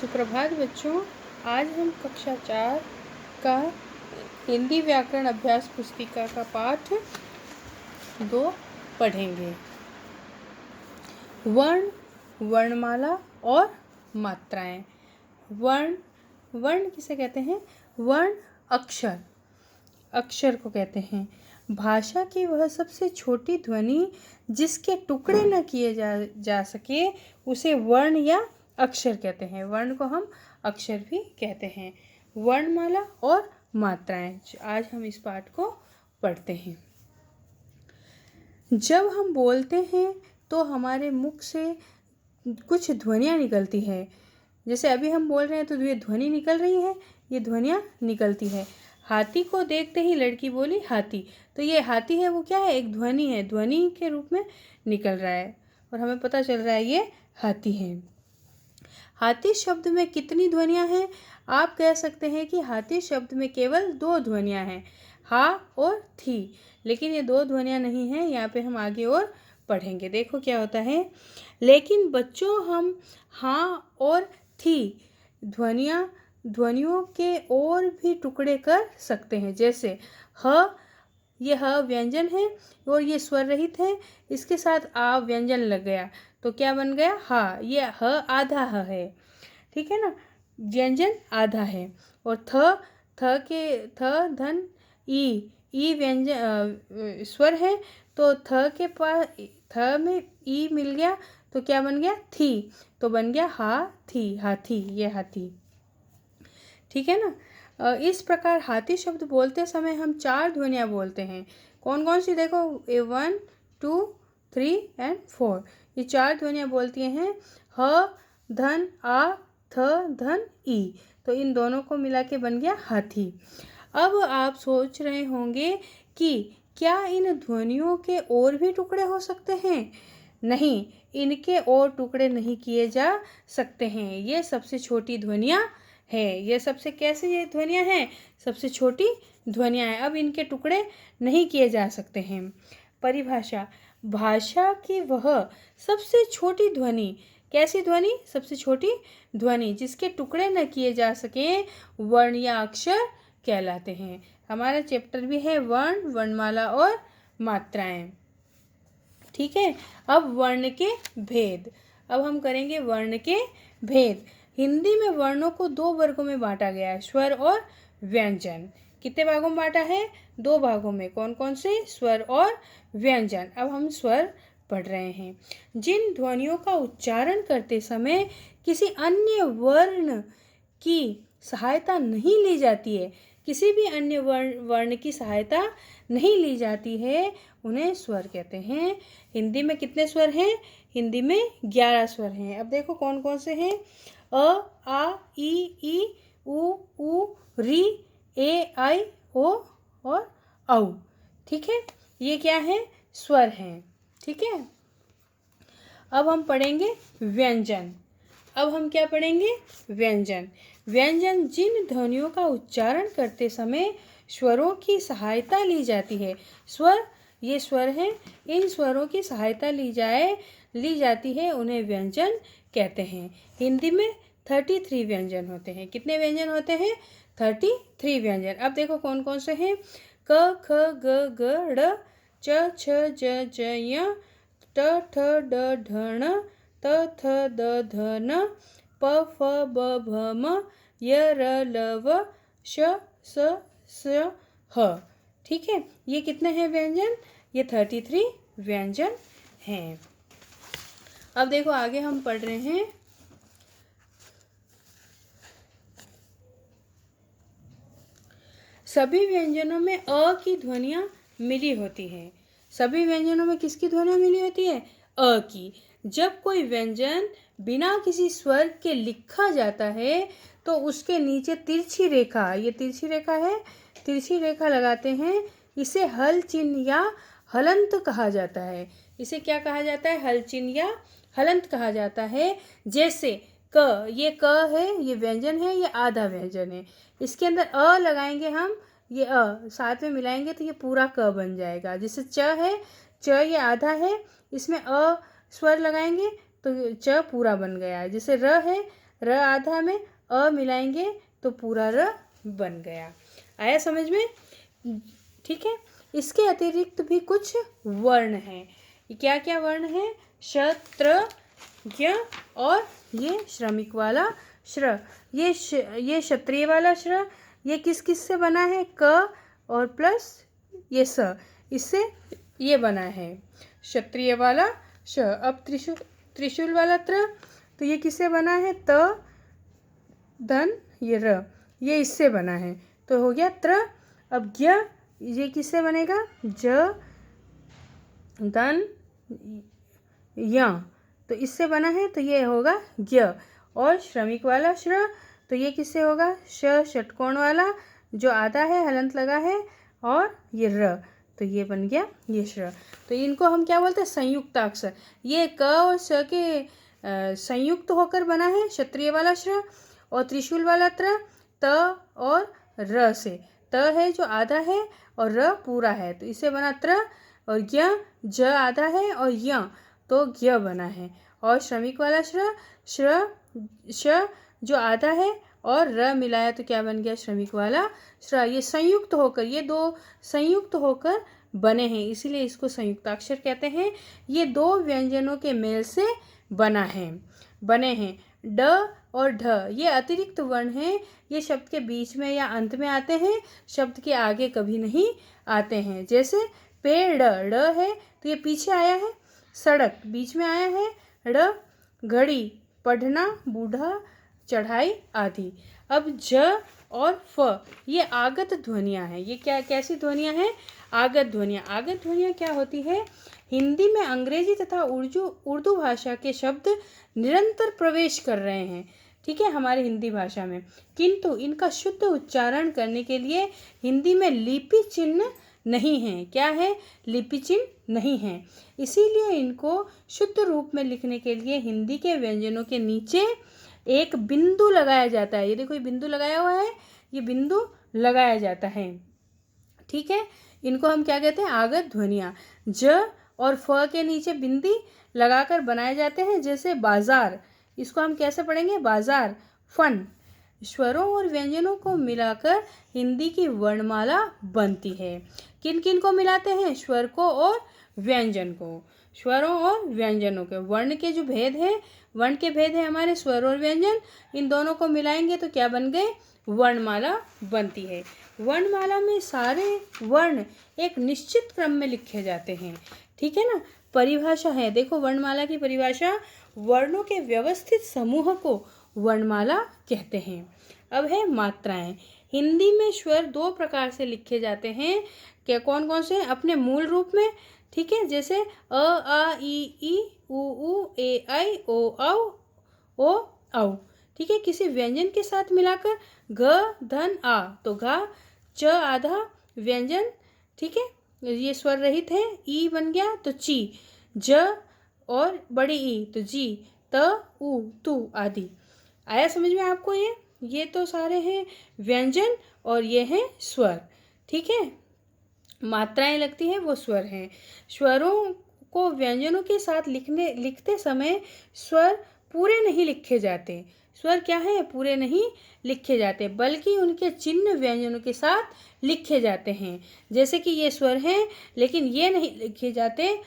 सुप्रभात बच्चों। आज हम कक्षा 4 का हिंदी व्याकरण अभ्यास पुस्तिका का पाठ 2 पढ़ेंगे। वर्ण, वर्णमाला और मात्राएं। वर्ण किसे कहते हैं? वर्ण अक्षर को कहते हैं। भाषा की वह सबसे छोटी ध्वनि जिसके टुकड़े न किए जा सके उसे वर्ण या अक्षर कहते हैं। वर्ण को हम अक्षर भी कहते हैं। वर्णमाला और मात्राएं, आज हम इस पाठ को पढ़ते हैं। जब हम बोलते हैं तो हमारे मुख से कुछ ध्वनियाँ निकलती है। जैसे अभी हम बोल रहे हैं तो ये ध्वनि निकल रही है, ये ध्वनियाँ निकलती है। हाथी को देखते ही लड़की बोली हाथी। तो ये हाथी है, वो क्या है? एक ध्वनि है, ध्वनि के रूप में निकल रहा है और हमें पता चल रहा है ये हाथी है। हाथी शब्द में कितनी ध्वनियाँ हैं? आप कह सकते हैं कि हाथी शब्द में केवल 2 ध्वनियाँ हैं, हा और थी। लेकिन ये 2 ध्वनियाँ नहीं हैं, यहाँ पे हम आगे और पढ़ेंगे। देखो क्या होता है। लेकिन बच्चों, हम हाँ और थी ध्वनियों के और भी टुकड़े कर सकते हैं। जैसे ह, ये ह व्यंजन है और ये स्वर रहित है, इसके साथ आ व्यंजन लग गया तो क्या बन गया? हा। ये ह आधा ह है, ठीक है ना, व्यंजन आधा है। और थ धन ई व्यंजन स्वर है, तो थ के पास थ में ई मिल गया तो क्या बन गया? थी। तो बन गया हाथी, हाथी, ये हाथी, ठीक है ना। इस प्रकार हाथी शब्द बोलते समय हम 4 ध्वनियाँ बोलते हैं। कौन कौन सी? देखो, 1 2 3 एंड 4, ये 4 ध्वनियाँ बोलती हैं। ह धन आ थ धन ई, तो इन दोनों को मिला के बन गया हाथी। अब आप सोच रहे होंगे कि क्या इन ध्वनियों के और भी टुकड़े हो सकते हैं? नहीं, इनके और टुकड़े नहीं किए जा सकते हैं। ये सबसे छोटी ध्वनियाँ है। ये सबसे कैसे ये ध्वनियाँ हैं? सबसे छोटी ध्वनियाँ हैं। अब इनके टुकड़े नहीं किए जा सकते हैं। परिभाषा: भाषा की वह सबसे छोटी ध्वनि, कैसी ध्वनि? सबसे छोटी ध्वनि जिसके टुकड़े न किए जा सके वर्ण या अक्षर कहलाते हैं। हमारा चैप्टर भी है वर्ण, वर्णमाला और मात्राएं, ठीक है। अब वर्ण के भेद, अब हम करेंगे वर्ण के भेद। हिंदी में वर्णों को 2 वर्गों में बांटा गया है, स्वर और व्यंजन। कितने भागों में बांटा है? 2 भागों में। कौन कौन से? स्वर और व्यंजन। अब हम स्वर पढ़ रहे हैं। जिन ध्वनियों का उच्चारण करते समय किसी अन्य वर्ण की सहायता नहीं ली जाती है, किसी भी अन्य वर्ण की सहायता नहीं ली जाती है, उन्हें स्वर कहते हैं। हिंदी में कितने स्वर हैं? हिंदी में 11 स्वर हैं। अब देखो कौन कौन से हैं। अ, आ, ई, उ, री, ए, आई, ओ और औ, ठीक है। ये क्या है? स्वर हैं, ठीक है। अब हम पढ़ेंगे व्यंजन। अब हम क्या पढ़ेंगे? व्यंजन। व्यंजन जिन ध्वनियों का उच्चारण करते समय स्वरों की सहायता ली जाती है। स्वर, ये स्वर हैं, इन स्वरों की सहायता ली जाती है, उन्हें व्यंजन कहते हैं। हिंदी में 33 व्यंजन होते हैं। कितने व्यंजन होते हैं? 33 व्यंजन। अब देखो कौन कौन से हैं। क, ख, ग, घ, ड़, च, छ, ज, य, ट, ठ, ड, ढ, ण, त, थ, द, ध, न, प, फ, ब, भ, म, य, र, ल, व, श, स, ह, ठीक है। ये कितने हैं व्यंजन? ये 33 व्यंजन हैं। अब देखो आगे हम पढ़ रहे हैं। सभी व्यंजनों में अ की ध्वनियाँ मिली होती हैं। सभी व्यंजनों में किसकी ध्वनियाँ मिली होती है? अ की। जब कोई व्यंजन बिना किसी स्वर के लिखा जाता है तो उसके नीचे तिरछी रेखा, ये तिरछी रेखा है, तिरछी रेखा लगाते हैं। इसे हल चिन्ह या हलंत कहा जाता है। इसे क्या कहा जाता है? हल चिन्ह या हलंत कहा जाता है। जैसे क, ये क है, ये व्यंजन है, ये आधा व्यंजन है। इसके अंदर अ लगाएंगे हम, ये अ साथ में मिलाएंगे तो ये पूरा क बन जाएगा। जैसे च है, च ये आधा है, इसमें अ स्वर लगाएंगे तो च पूरा बन गया है। जैसे र है, र आधा में अ मिलाएंगे तो पूरा र बन गया। आया समझ में? ठीक है। इसके अतिरिक्त भी कुछ वर्ण हैं। क्या क्या वर्ण हैं? श, त्र, ज्ञ और ये श्रमिक वाला श्र। ये क्षत्रिय वाला श्र, ये किस किस से बना है? क और प्लस ये स, इससे ये बना है क्षत्रिय वाला श। अब त्रिशूल वाला त्र, तो ये किससे बना है? त, धन, ये र, ये इससे बना है तो हो गया त्र। अब ज्ञ, ये किससे बनेगा? ज, धन, य, तो इससे बना है तो ये होगा ज्ञ। और श्रमिक वाला श्र, तो ये किससे होगा? श, षटकोण वाला जो आधा है हलंत लगा है और ये र, तो ये बन गया ये श्र। तो इनको हम क्या बोलते हैं? संयुक्ताक्षर। ये क और श के संयुक्त होकर बना है क्षत्रिय वाला श्र। और त्रिशूल वाला त्र त और र से, त है जो आधा है और र पूरा है तो इससे बना त्र। और ज्ञ, ज आधा है और य तो ज्ञ बना है। और श्रमिक वाला श्र, श जो आधा है और र मिलाया तो क्या बन गया? श्रमिक वाला श्र। ये संयुक्त होकर, ये दो संयुक्त होकर बने हैं, इसीलिए इसको संयुक्ताक्षर कहते हैं। ये दो व्यंजनों के मेल से बने हैं। ड और ढ ये अतिरिक्त वर्ण हैं। ये शब्द के बीच में या अंत में आते हैं, शब्द के आगे कभी नहीं आते हैं। जैसे पेड़, ड है तो ये पीछे आया है। सड़क बीच में आया है, ड़। घड़ी, पढ़ना, बूढ़ा, चढ़ाई आदि। अब ज और फ ये आगत ध्वनियाँ हैं। ये क्या कैसी ध्वनियाँ हैं? आगत ध्वनियाँ। आगत ध्वनियाँ क्या होती है? हिंदी में अंग्रेजी तथा उर्दू भाषा के शब्द निरंतर प्रवेश कर रहे हैं, ठीक है, हमारे हिंदी भाषा में, किंतु इनका शुद्ध उच्चारण करने के लिए हिंदी में लिपि चिन्ह नहीं है। क्या है? लिपि चिन्ह नहीं है। इसीलिए इनको शुद्ध रूप में लिखने के लिए हिंदी के व्यंजनों के नीचे एक बिंदु लगाया जाता है। ये देखो, ये बिंदु लगाया हुआ है, ये बिंदु लगाया जाता है, ठीक है। इनको हम क्या कहते हैं? आगत ध्वनियाँ। ज और फ के नीचे बिंदी लगाकर बनाए जाते हैं। जैसे बाजार, इसको हम कैसे पढ़ेंगे? बाजार। फन। स्वरों और व्यंजनों को मिलाकर हिंदी की वर्णमाला बनती है। किन किन को मिलाते हैं? स्वर को और व्यंजन को। स्वरों और व्यंजनों के वर्ण के जो भेद है, वर्ण के भेद है हमारे स्वर और व्यंजन, इन दोनों को मिलाएंगे तो क्या बन गए? वर्णमाला बनती है। वर्णमाला में सारे वर्ण एक निश्चित क्रम में लिखे जाते हैं, ठीक है ना। परिभाषा है, देखो वर्णमाला की परिभाषा, वर्णों के व्यवस्थित समूह को वर्णमाला कहते हैं। अब है मात्राएं। हिंदी में स्वर दो प्रकार से लिखे जाते हैं। क्या कौन कौन से? अपने मूल रूप में, ठीक है, जैसे अ, आ, ई, उ, ए, आई, ओ, औ, औ, ठीक है। किसी व्यंजन के साथ मिलाकर घ, धन, आ तो घा, च आधा व्यंजन, ठीक है, ये स्वर रहित है, ई बन गया तो ची, ज और बड़ी ई तो जी, त, उ, तु आदि। आया समझ में आपको? ये तो सारे हैं व्यंजन और ये हैं स्वर, ठीक है। मात्राएं लगती हैं वो स्वर हैं। स्वरों को व्यंजनों के साथ लिखते समय स्वर पूरे नहीं लिखे जाते। स्वर क्या है? पूरे नहीं लिखे जाते, बल्कि उनके चिन्ह व्यंजनों के साथ लिखे जाते हैं। जैसे कि ये स्वर हैं लेकिन ये नहीं लिखे जाते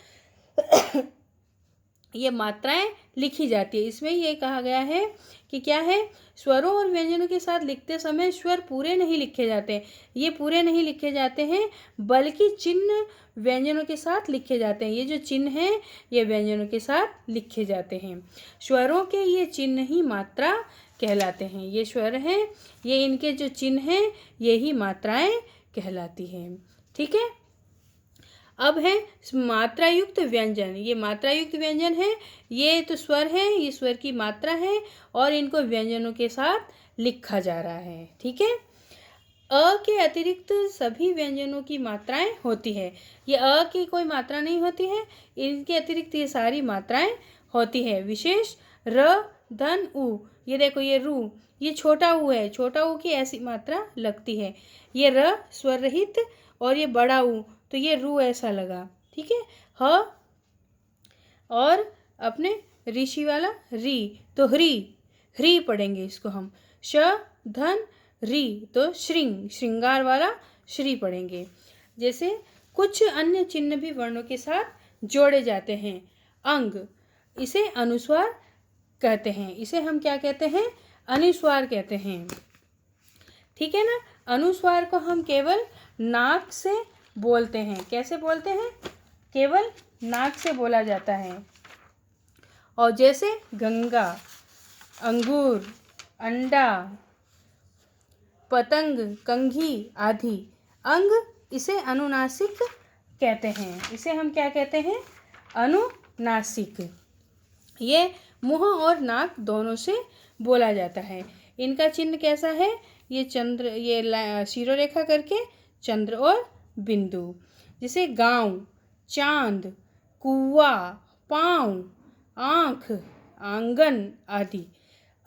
ये मात्राएं लिखी जाती है। इसमें ये कहा गया है कि क्या है? स्वरों और व्यंजनों के साथ लिखते समय स्वर पूरे नहीं लिखे जाते, ये पूरे नहीं लिखे जाते हैं, बल्कि चिन्ह व्यंजनों के साथ लिखे जाते हैं। ये जो चिन्ह हैं ये व्यंजनों के साथ लिखे जाते हैं। स्वरों के ये चिन्ह ही मात्रा कहलाते हैं। ये स्वर हैं, ये इनके जो चिन्ह हैं ये ही मात्राएं कहलाती हैं, ठीक है। अब है मात्रायुक्त व्यंजन। ये मात्रायुक्त व्यंजन है, ये तो स्वर है, ये स्वर की मात्रा है और इनको व्यंजनों के साथ लिखा जा रहा है, ठीक है। अ के अतिरिक्त सभी व्यंजनों की मात्राएं होती है। ये अ की कोई मात्रा नहीं होती है, इनके अतिरिक्त ये सारी मात्राएं होती है। विशेष र, धन, उ, ये देखो ये रू, ये छोटा ऊ है, छोटा ऊ की ऐसी मात्रा लगती है। ये र स्वर रहित और ये बड़ा ऊ तो ये रू ऐसा लगा, ठीक है। ह और अपने ऋषि वाला री तो हरी, ह्री पढ़ेंगे इसको हम। श धन री, तो श्रृंग, श्रृंगार वाला श्री पढ़ेंगे। जैसे कुछ अन्य चिन्ह भी वर्णों के साथ जोड़े जाते हैं। अंग, इसे अनुस्वार कहते हैं। इसे हम क्या कहते हैं? अनुस्वार कहते हैं। ठीक है ना। अनुस्वार को हम केवल नाक से बोलते हैं। कैसे बोलते हैं? केवल नाक से बोला जाता है। और जैसे गंगा, अंगूर, अंडा, पतंग, कंघी आदि। अंग, इसे अनुनासिक कहते हैं। इसे हम क्या कहते हैं? अनुनासिक। ये मुंह और नाक दोनों से बोला जाता है। इनका चिन्ह कैसा है? ये चंद्र, ये शिरोरेखा करके चंद्र और बिंदु। जैसे गांव, चांद, कुआ, पाँव, आँख, आंगन आदि।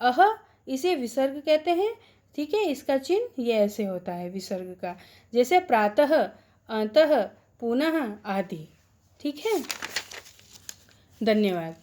अह, इसे विसर्ग कहते हैं। ठीक है, इसका चिन्ह ये ऐसे होता है विसर्ग का। जैसे प्रातः, अतः, पुनः आदि। ठीक है, धन्यवाद।